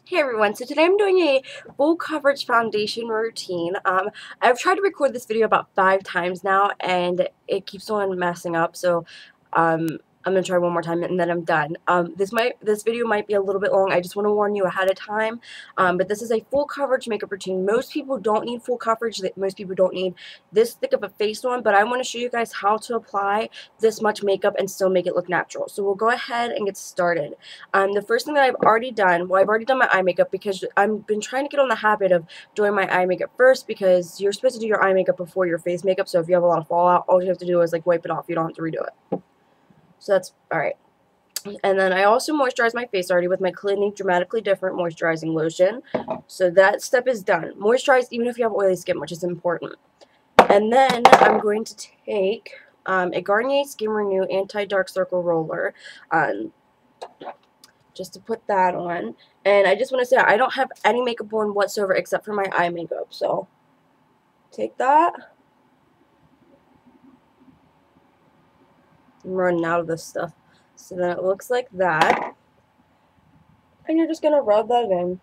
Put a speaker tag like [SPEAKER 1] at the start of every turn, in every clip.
[SPEAKER 1] Hey everyone, so today I'm doing a full coverage foundation routine. I've tried to record this video about 5 times now and it keeps on messing up, so I'm gonna try one more time and then I'm done. This video might be a little bit long. I just want to warn you ahead of time. But this is a full coverage makeup routine. Most people don't need full coverage. Most people don't need this thick of a face on, but I want to show you guys how to apply this much makeup and still make it look natural. So we'll go ahead and get started. The first thing that I've already done, well, I've already done my eye makeup because I've been trying to get on the habit of doing my eye makeup first because you're supposed to do your eye makeup before your face makeup. So if you have a lot of fallout, all you have to do is like wipe it off. You don't have to redo it. So that's alright. And then I also moisturize my face already with my Clinique Dramatically Different Moisturizing Lotion. So that step is done. Moisturize even if you have oily skin, which is important. And then I'm going to take a Garnier Skin Renew Anti-Dark Circle Roller. Just to put that on. And I just want to say I don't have any makeup on whatsoever except for my eye makeup. So take that. I'm running out of this stuff. So then it looks like that. And you're just going to rub that in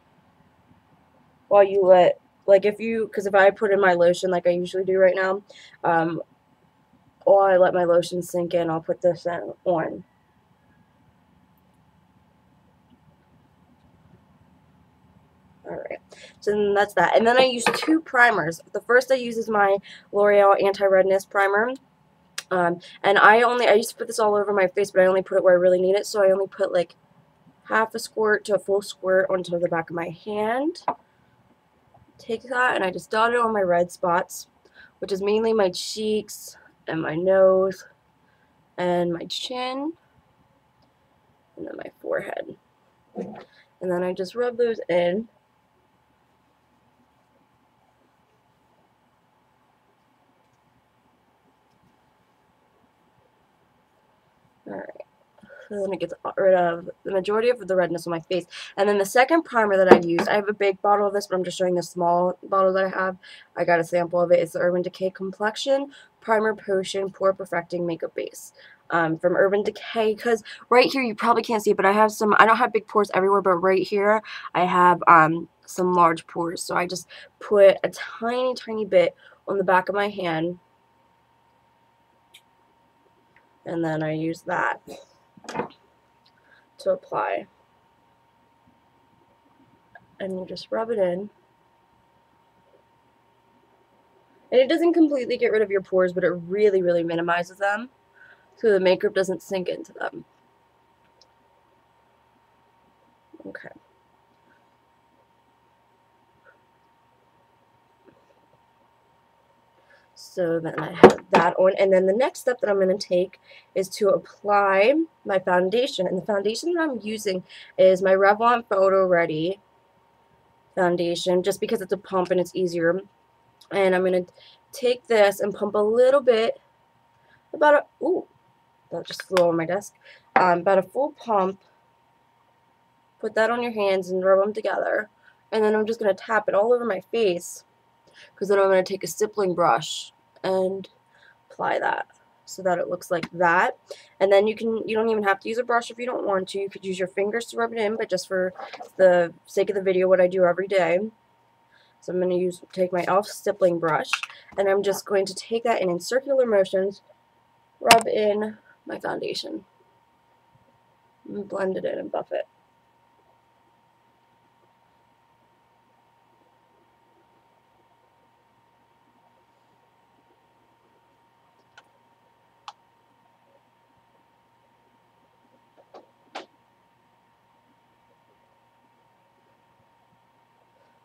[SPEAKER 1] while you let, like because if I put in my lotion like I usually do right now, while I let my lotion sink in, I'll put this on. Alright, so then that's that. And then I use 2 primers. The first I use is my L'Oreal Anti-Redness Primer. And I used to put this all over my face, but I only put it where I really need it, so I only put like half a squirt to a full squirt onto the back of my hand. Take that, and I just dot it on my red spots, which is mainly my cheeks and my nose and my chin, and then my forehead. And then I just rub those in. Alright. So then it gets rid of the majority of the redness on my face. And then the second primer that I use, I have a big bottle of this, but I'm just showing the small bottle that I have. I got a sample of it. It's the Urban Decay Complexion Primer Potion Pore Perfecting Makeup Base from Urban Decay. Because right here, you probably can't see it, but I don't have big pores everywhere, but right here, I have some large pores. So I just put a tiny, tiny bit on the back of my hand. And then I use that to apply. And you just rub it in. And it doesn't completely get rid of your pores, but it really, really minimizes them so the makeup doesn't sink into them. Okay. So then I have that on, and then the next step that I'm going to take is to apply my foundation. And the foundation that I'm using is my Revlon Photo Ready foundation, just because it's a pump and it's easier. And I'm going to take this and pump a little bit, that just flew over my desk, about a full pump. Put that on your hands and rub them together. And then I'm just going to tap it all over my face, because then I'm going to take a stippling brush and apply that so that it looks like that. And then you don't even have to use a brush if you don't want to. You could use your fingers to rub it in, but just for the sake of the video, what I do every day. So I'm going to take my e.l.f. stippling brush, and I'm just going to take that and in circular motions rub in my foundation. And blend it in and buff it.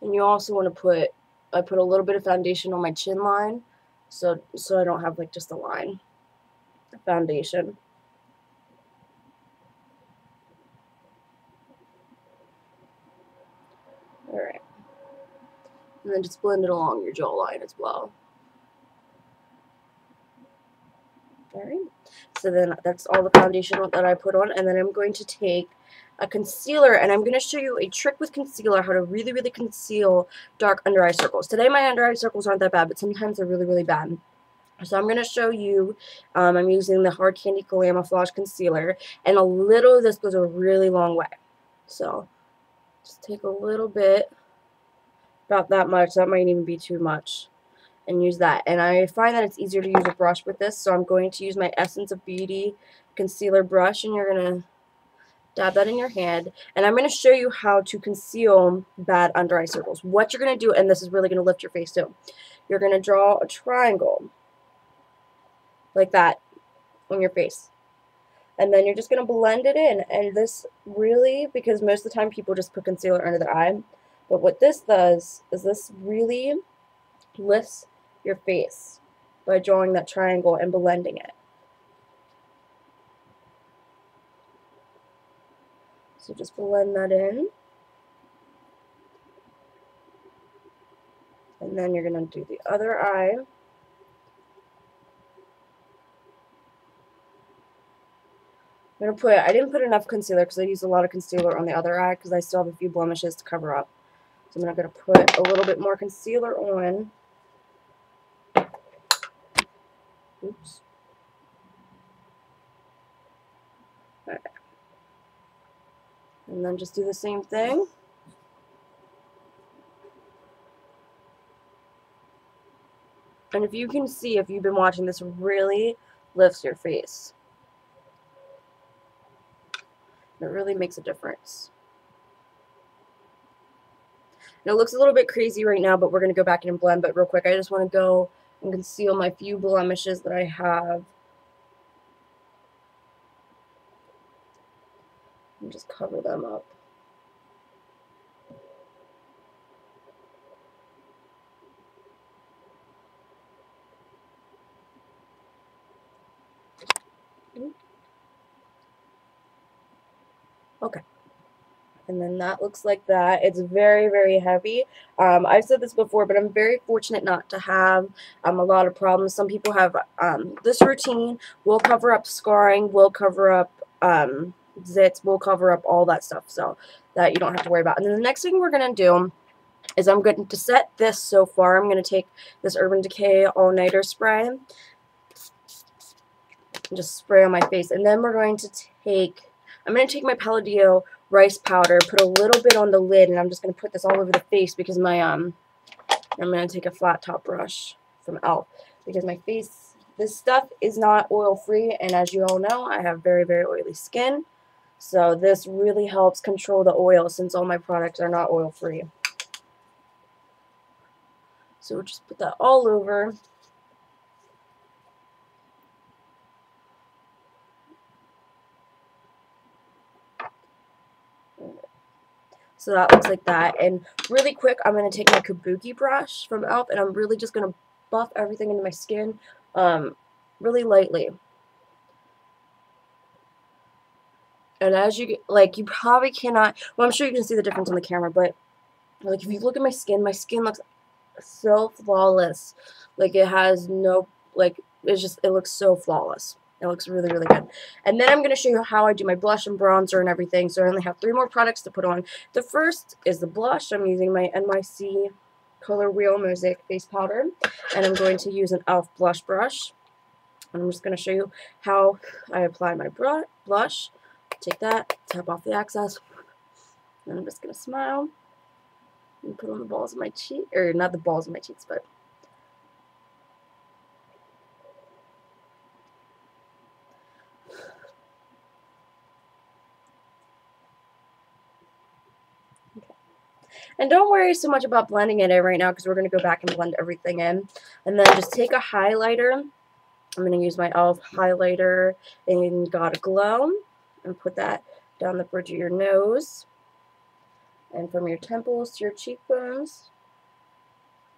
[SPEAKER 1] And you also want to I put a little bit of foundation on my chin line, so I don't have like just a line of foundation. Alright. And then just blend it along your jawline as well. Alright. So then that's all the foundation that I put on, and then I'm going to take a concealer, and I'm going to show you a trick with concealer, how to really, really conceal dark under eye circles. Today my under eye circles aren't that bad, but sometimes they're really, really bad. So I'm going to show you, I'm using the Hard Candy Camouflage Concealer, and a little of this goes a really long way. So Just take a little bit, about that much, that might even be too much, and use that. And I find that it's easier to use a brush with this, so I'm going to use my Essence of Beauty concealer brush, and you're going to dab that in your hand, and I'm going to show you how to conceal bad under eye circles. What you're going to do, and this is really going to lift your face too, you're going to draw a triangle like that on your face. And then you're just going to blend it in. And this really, because most of the time people just put concealer under their eye, but what this does is this really lifts your face by drawing that triangle and blending it. So just blend that in. And then you're going to do the other eye. I'm going to put, I didn't put enough concealer because I used a lot of concealer on the other eye because I still have a few blemishes to cover up. So I'm not going to put a little bit more concealer on. Oops. Alright. And then just do the same thing. And if you can see, if you've been watching, this really lifts your face. It really makes a difference. And it looks a little bit crazy right now, but we're going to go back in and blend. But real quick, I just want to go and conceal my few blemishes that I have. And just cover them up. Okay. And then that looks like that. It's very, very heavy. I've said this before, but I'm very fortunate not to have a lot of problems. Some people have this routine will cover up scarring, will cover up zits, will cover up all that stuff, so that you don't have to worry about. And then the next thing we're going to do is I'm going to set this so far. I'm going to take this Urban Decay All-Nighter Spray and just spray on my face. And then we're going to take, I'm going to take my Palladio rice powder, put a little bit on the lid, and I'm just going to put this all over the face because my, I'm going to take a flat top brush from e.l.f. because my face, this stuff is not oil free, and as you all know, I have very, very oily skin. So this really helps control the oil since all my products are not oil free. So we'll just put that all over. So that looks like that. And really quick, I'm going to take my Kabuki brush from e.l.f. and I'm really just going to buff everything into my skin really lightly. And as you get, like, you probably cannot, well, I'm sure you can see the difference on the camera, but like if you look at my skin looks so flawless. Like it has no, like, it's just, it looks so flawless. It looks really, really good. And then I'm going to show you how I do my blush and bronzer and everything. So I only have 3 more products to put on. The first is the blush. I'm using my NYC Color Wheel Mosaic Face Powder. And I'm going to use an e.l.f. blush brush. And I'm just going to show you how I apply my blush. Take that, tap off the excess. And I'm just going to smile. And put on the balls of my cheek. Or not the balls of my cheeks, but... And don't worry so much about blending it in right now because we're going to go back and blend everything in. And then just take a highlighter. I'm going to use my e.l.f. highlighter in Gotta Glow and put that down the bridge of your nose and from your temples to your cheekbones.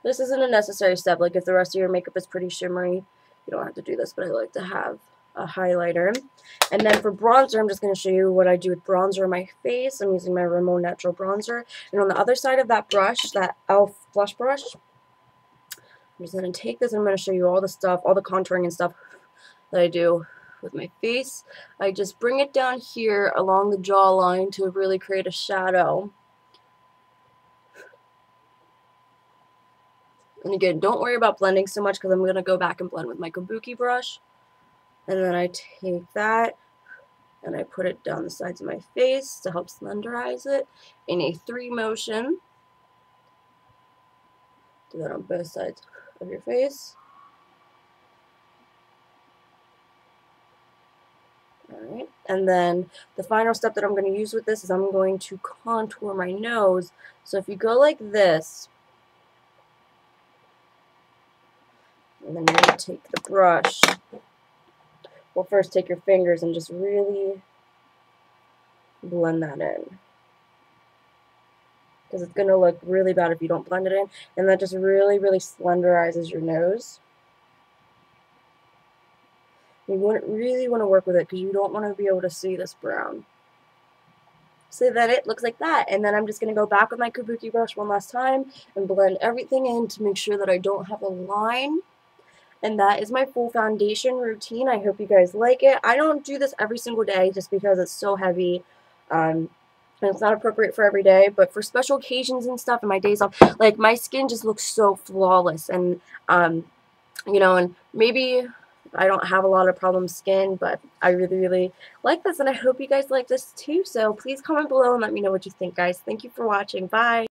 [SPEAKER 1] This isn't a necessary step. Like if the rest of your makeup is pretty shimmery, you don't have to do this, but I like to have a highlighter. And then for bronzer, I'm just going to show you what I do with bronzer on my face. I'm using my Rimmel Natural Bronzer. And on the other side of that brush, that e.l.f. blush brush, I'm just going to take this and I'm going to show you all the stuff, all the contouring and stuff that I do with my face. I just bring it down here along the jawline to really create a shadow. And again, don't worry about blending so much because I'm going to go back and blend with my Kabuki brush. And then I take that and I put it down the sides of my face to help slenderize it in a 3 motion. Do that on both sides of your face. Alright, and then the final step that I'm going to use with this is I'm going to contour my nose. So if you go like this, and then you take the brush, well, first take your fingers and just really blend that in, because it's going to look really bad if you don't blend it in, and that just really, really slenderizes your nose. You really want to work with it because you don't want to be able to see this brown. So then it looks like that, and then I'm just going to go back with my kabuki brush one last time and blend everything in to make sure that I don't have a line. And that is my full foundation routine. I hope you guys like it. I don't do this every single day just because it's so heavy. And it's not appropriate for every day, but for special occasions and stuff and my days off, like, my skin just looks so flawless. And, you know, and maybe I don't have a lot of problem skin, but I really, really like this, and I hope you guys like this too. So please comment below and let me know what you think, guys. Thank you for watching. Bye.